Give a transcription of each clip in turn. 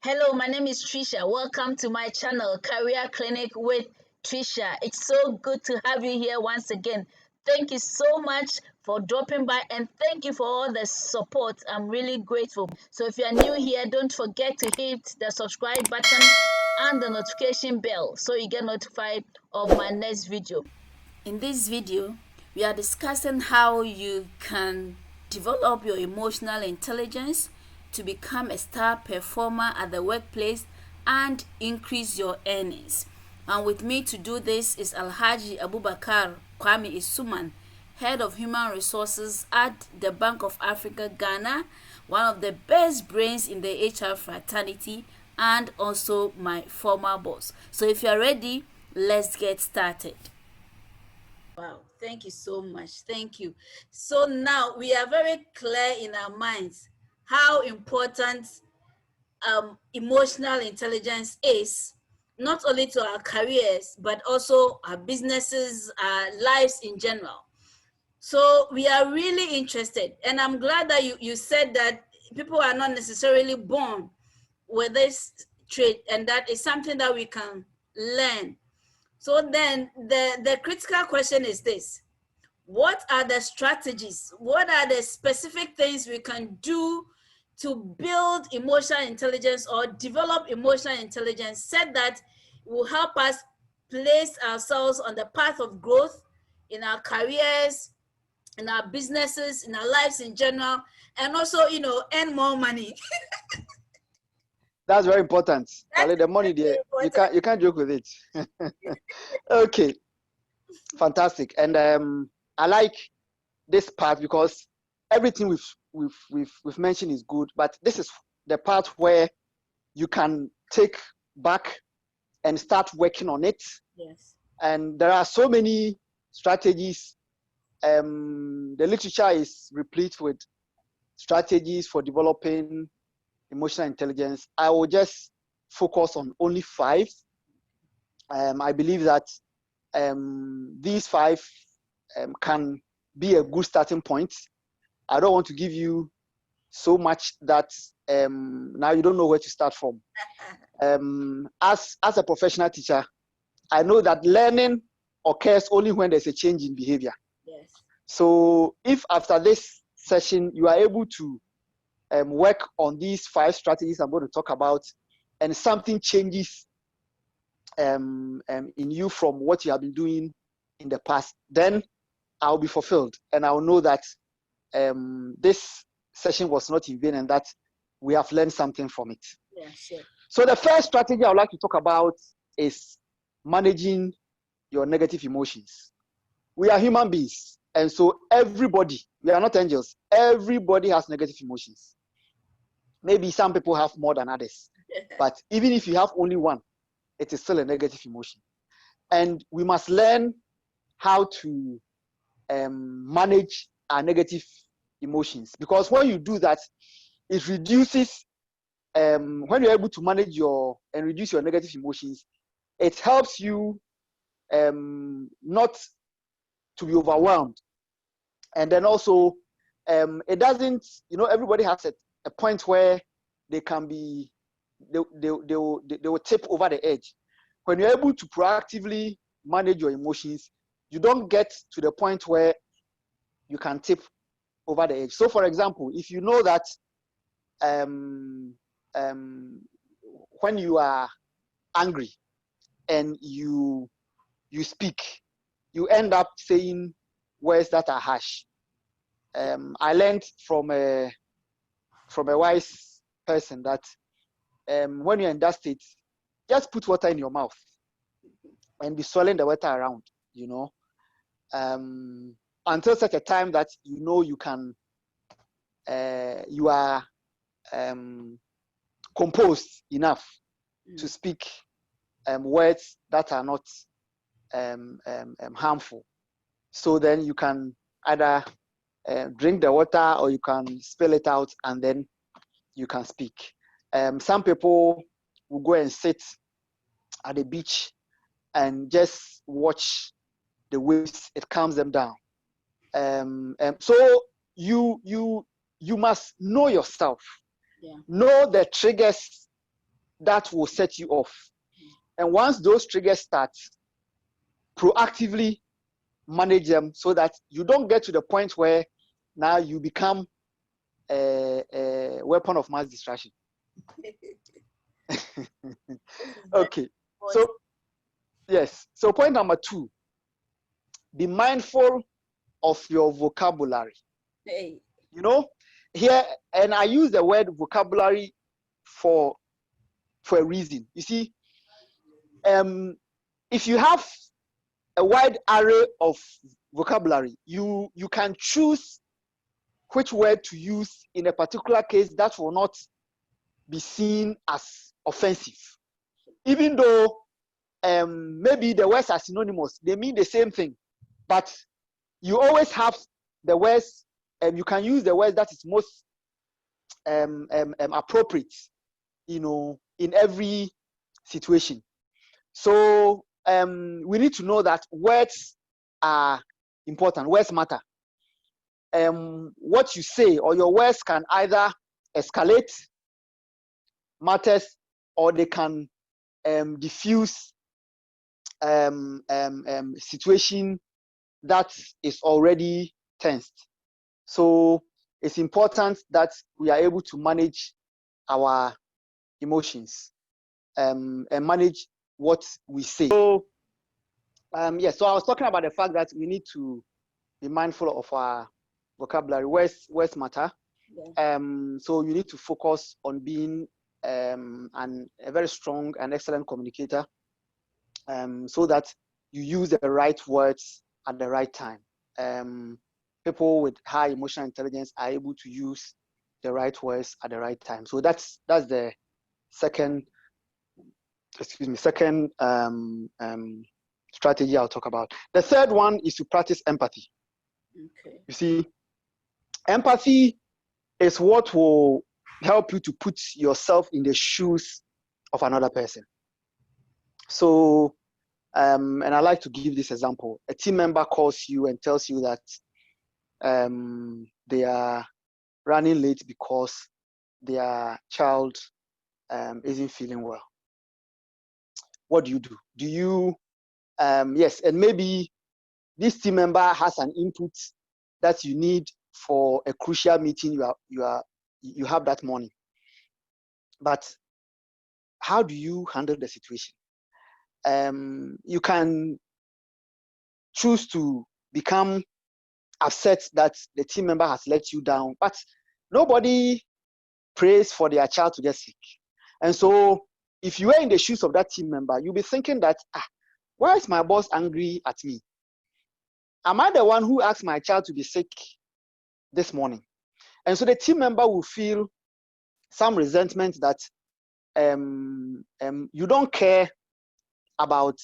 Hello, my name is Trisha. Welcome to my channel, Career Clinic with Trisha. It's so good to have you here once again. Thank you so much for dropping by and thank you for all the support. I'm really grateful. So if you're new here, don't forget to hit the subscribe button and the notification bell so you get notified of my next video. In this video, we are discussing how you can develop your emotional intelligence to become a star performer at the workplace and increase your earnings. And with me to do this is Alhaji Abubakar Kwame Isuman, Head of Human Resources at the Bank of Africa, Ghana, one of the best brains in the HR fraternity, and also my former boss. So if you're ready, let's get started. Wow, thank you so much. Thank you. So now we are very clear in our minds how important emotional intelligence is, not only to our careers, but also our businesses, our lives in general. So we are really interested. And I'm glad that you said that people are not necessarily born with this trait, and that is something that we can learn. So then the critical question is this: what are the strategies? What are the specific things we can do to build emotional intelligence or develop emotional intelligence, said that will help us place ourselves on the path of growth in our careers, in our businesses, in our lives in general, and also, earn more money. That's very important. That's The money there, you can't joke with it. Okay, fantastic. And I like this part because everything we've mentioned is good, but this is the part where you can take back and start working on it. Yes. And there are so many strategies. The literature is replete with strategies for developing emotional intelligence. I will just focus on only 5. I believe that these 5 can be a good starting point. I don't want to give you so much that now you don't know where to start from. As a professional teacher, I know that learning occurs only when there's a change in behavior. Yes. So if after this session you are able to work on these 5 strategies I'm going to talk about, and something changes in you from what you have been doing in the past, then I'll be fulfilled and I'll know that this session was not in vain and that we have learned something from it. Yeah, sure. So the first strategy I would like to talk about is managing your negative emotions. We are human beings, and so everybody, we are not angels, everybody has negative emotions. Maybe some people have more than others, but even if you have only one, it is still a negative emotion. And we must learn how to manage our negative emotions, because when you do that, it reduces, when you're able to manage and reduce your negative emotions, it helps you not to be overwhelmed. And then also, it doesn't, everybody has a point where they can be, they will tip over the edge. When you're able to proactively manage your emotions, you don't get to the point where you can tip over the edge. So for example, if you know that when you are angry and you speak, you end up saying words that are harsh. I learned from a wise person that when you're in that state, just put water in your mouth and be swirling the water around, until such a time that you can, you are composed enough to speak words that are not harmful. So then you can either drink the water or you can spill it out and then you can speak. Some people will go and sit at the beach and just watch the waves. It calms them down. So you must know yourself. Yeah. Know the triggers that will set you off. And once those triggers start, proactively manage them so that you don't get to the point where now you become a weapon of mass destruction. Okay, so yes, so point number 2, be mindful of your vocabulary. Hey. You know, here, and I use the word vocabulary for a reason. You see, if you have a wide array of vocabulary, you can choose which word to use in a particular case that will not be seen as offensive, even though maybe the words are synonymous, they mean the same thing, but you always have the words, and you can use the words that is most appropriate, in every situation. So we need to know that words are important. Words matter. What you say or your words can either escalate matters, or they can diffuse situation that is already tensed. So it's important that we are able to manage our emotions and manage what we say. So yes, so I was talking about the fact that we need to be mindful of our vocabulary. Words matter. Yeah. So you need to focus on being a very strong and excellent communicator, so that you use the right words at the right time. People with high emotional intelligence are able to use the right words at the right time. So that's the second strategy I'll talk about. The third one is to practice empathy. Okay. You see, empathy is what will help you to put yourself in the shoes of another person. So, and I like to give this example. A team member calls you and tells you that they are running late because their child isn't feeling well. What do? Do you, yes, and maybe this team member has an input that you need for a crucial meeting you have that morning. But how do you handle the situation? You can choose to become upset that the team member has let you down, but nobody prays for their child to get sick. And so if you were in the shoes of that team member, you'll be thinking that, why is my boss angry at me? Am I the one who asked my child to be sick this morning? And so the team member will feel some resentment that you don't care about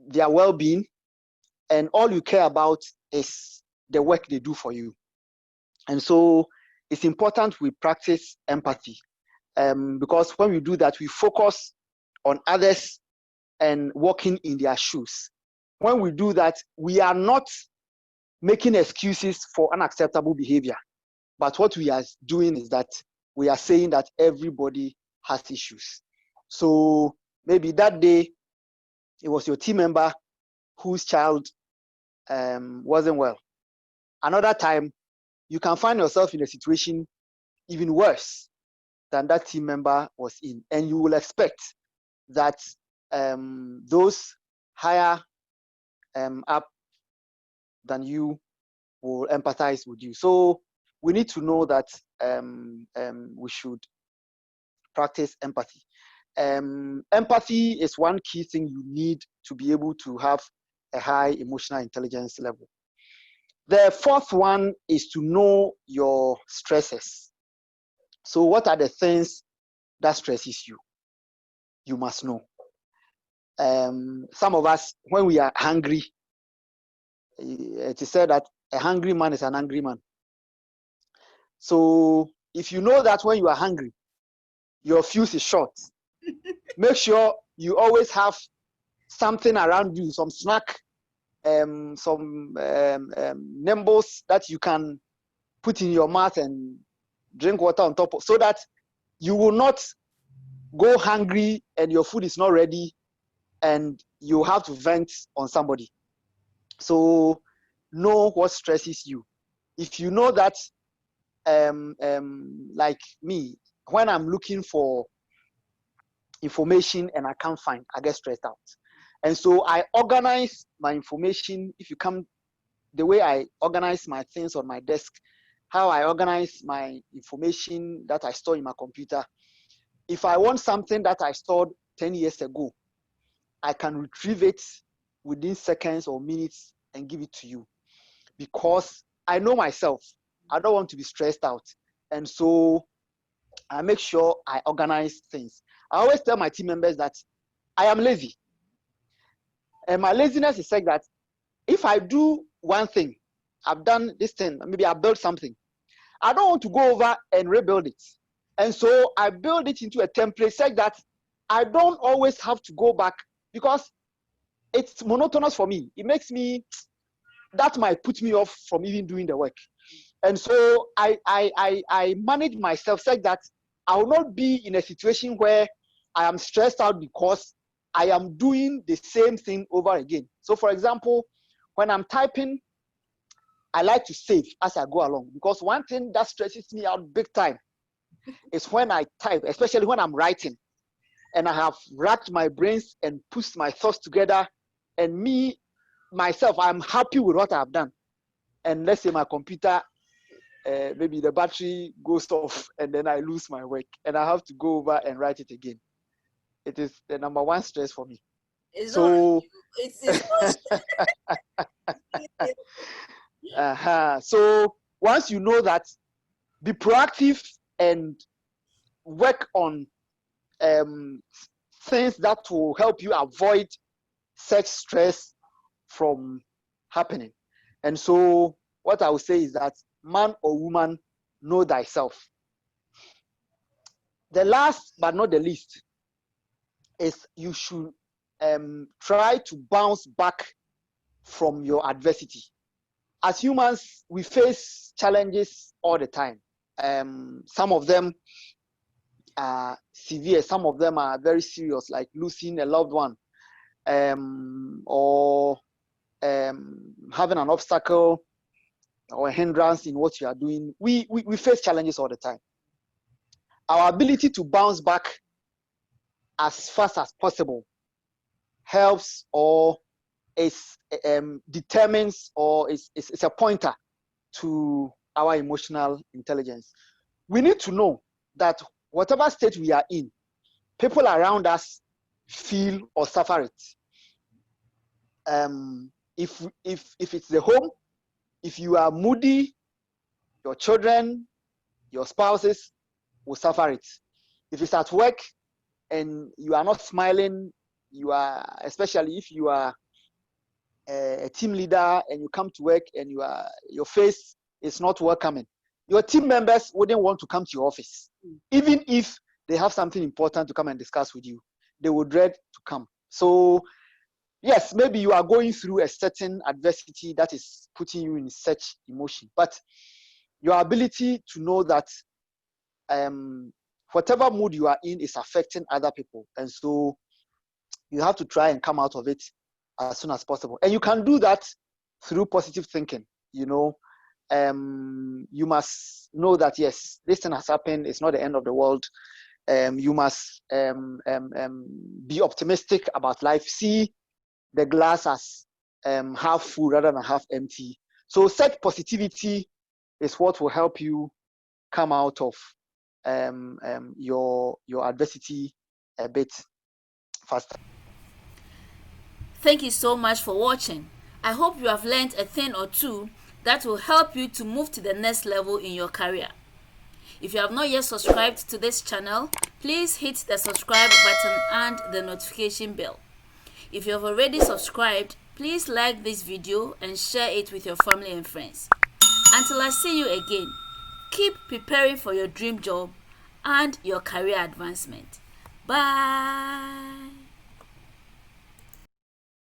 their well-being, and all you care about is the work they do for you. And so it's important we practice empathy, because when we do that, we focus on others and walking in their shoes. When we do that, we are not making excuses for unacceptable behavior, but what we are doing is that we are saying that everybody has issues. So maybe that day it was your team member whose child wasn't well. Another time, you can find yourself in a situation even worse than that team member was in, and you will expect that those higher up than you will empathize with you. So we need to know that we should practice empathy. Empathy is one key thing you need to be able to have a high emotional intelligence level. The fourth one is to know your stresses. So what are the things that stresses you? You must know. Some of us, when we are hungry, it is said that a hungry man is an angry man. So if you know that when you are hungry, your fuse is short, make sure you always have something around you, some snack, some nimbles that you can put in your mouth and drink water on top of, so that you will not go hungry and your food is not ready and you have to vent on somebody. So know what stresses you. If you know that, like me, when I'm looking for information and I can't find, I get stressed out. And so I organize my information. If you come, the way I organize my things on my desk, how I organize my information that I store in my computer. If I want something that I stored 10 years ago, I can retrieve it within seconds or minutes and give it to you, because I know myself. I don't want to be stressed out. And so I make sure I organize things. I always tell my team members that I am lazy. And my laziness is like that if I do one thing, I've done this thing, maybe I built something, I don't want to go over and rebuild it. And so I build it into a template such that I don't always have to go back, because it's monotonous for me. It makes me, that might put me off from even doing the work. And so I manage myself such that I will not be in a situation where I am stressed out because I am doing the same thing over again. So for example, when I'm typing, I like to save as I go along, because one thing that stresses me out big time is when I type, especially when I'm writing and I have racked my brains and pushed my thoughts together, and myself, I'm happy with what I've done. And let's say my computer, maybe the battery goes off and then I lose my work and I have to go over and write it again. It is the number one stress for me. It's So, so once you know that, be proactive and work on things that will help you avoid such stress from happening. And so what I would say is that, man or woman, know thyself. The last but not the least is you should try to bounce back from your adversity. As humans, we face challenges all the time. Some of them are severe, some of them are very serious, like losing a loved one, or having an obstacle or a hindrance in what you are doing. We face challenges all the time. Our ability to bounce back as fast as possible helps, or is determines, or is a pointer to our emotional intelligence. We need to know that whatever state we are in, people around us feel or suffer it. If it's the home, if you are moody, your children, your spouses will suffer it. If it's at work and you are not smiling, you are, especially if you are a team leader and you come to work and your face is not welcoming, your team members wouldn't want to come to your office. Even if they have something important to come and discuss with you, they would dread to come. So yes, maybe you are going through a certain adversity that is putting you in such emotion, but your ability to know that whatever mood you are in is affecting other people, and so you have to try and come out of it as soon as possible. And you can do that through positive thinking. You must know that yes, this thing has happened, it's not the end of the world. You must be optimistic about life, see the glass as half full rather than half empty. So such positivity is what will help you come out of your adversity a bit faster. Thank you so much for watching. I hope you have learned a thing or two that will help you to move to the next level in your career. If you have not yet subscribed to this channel, please hit the subscribe button and the notification bell. If you have already subscribed, please like this video and share it with your family and friends. Until I see you again, keep preparing for your dream job and your career advancement. Bye.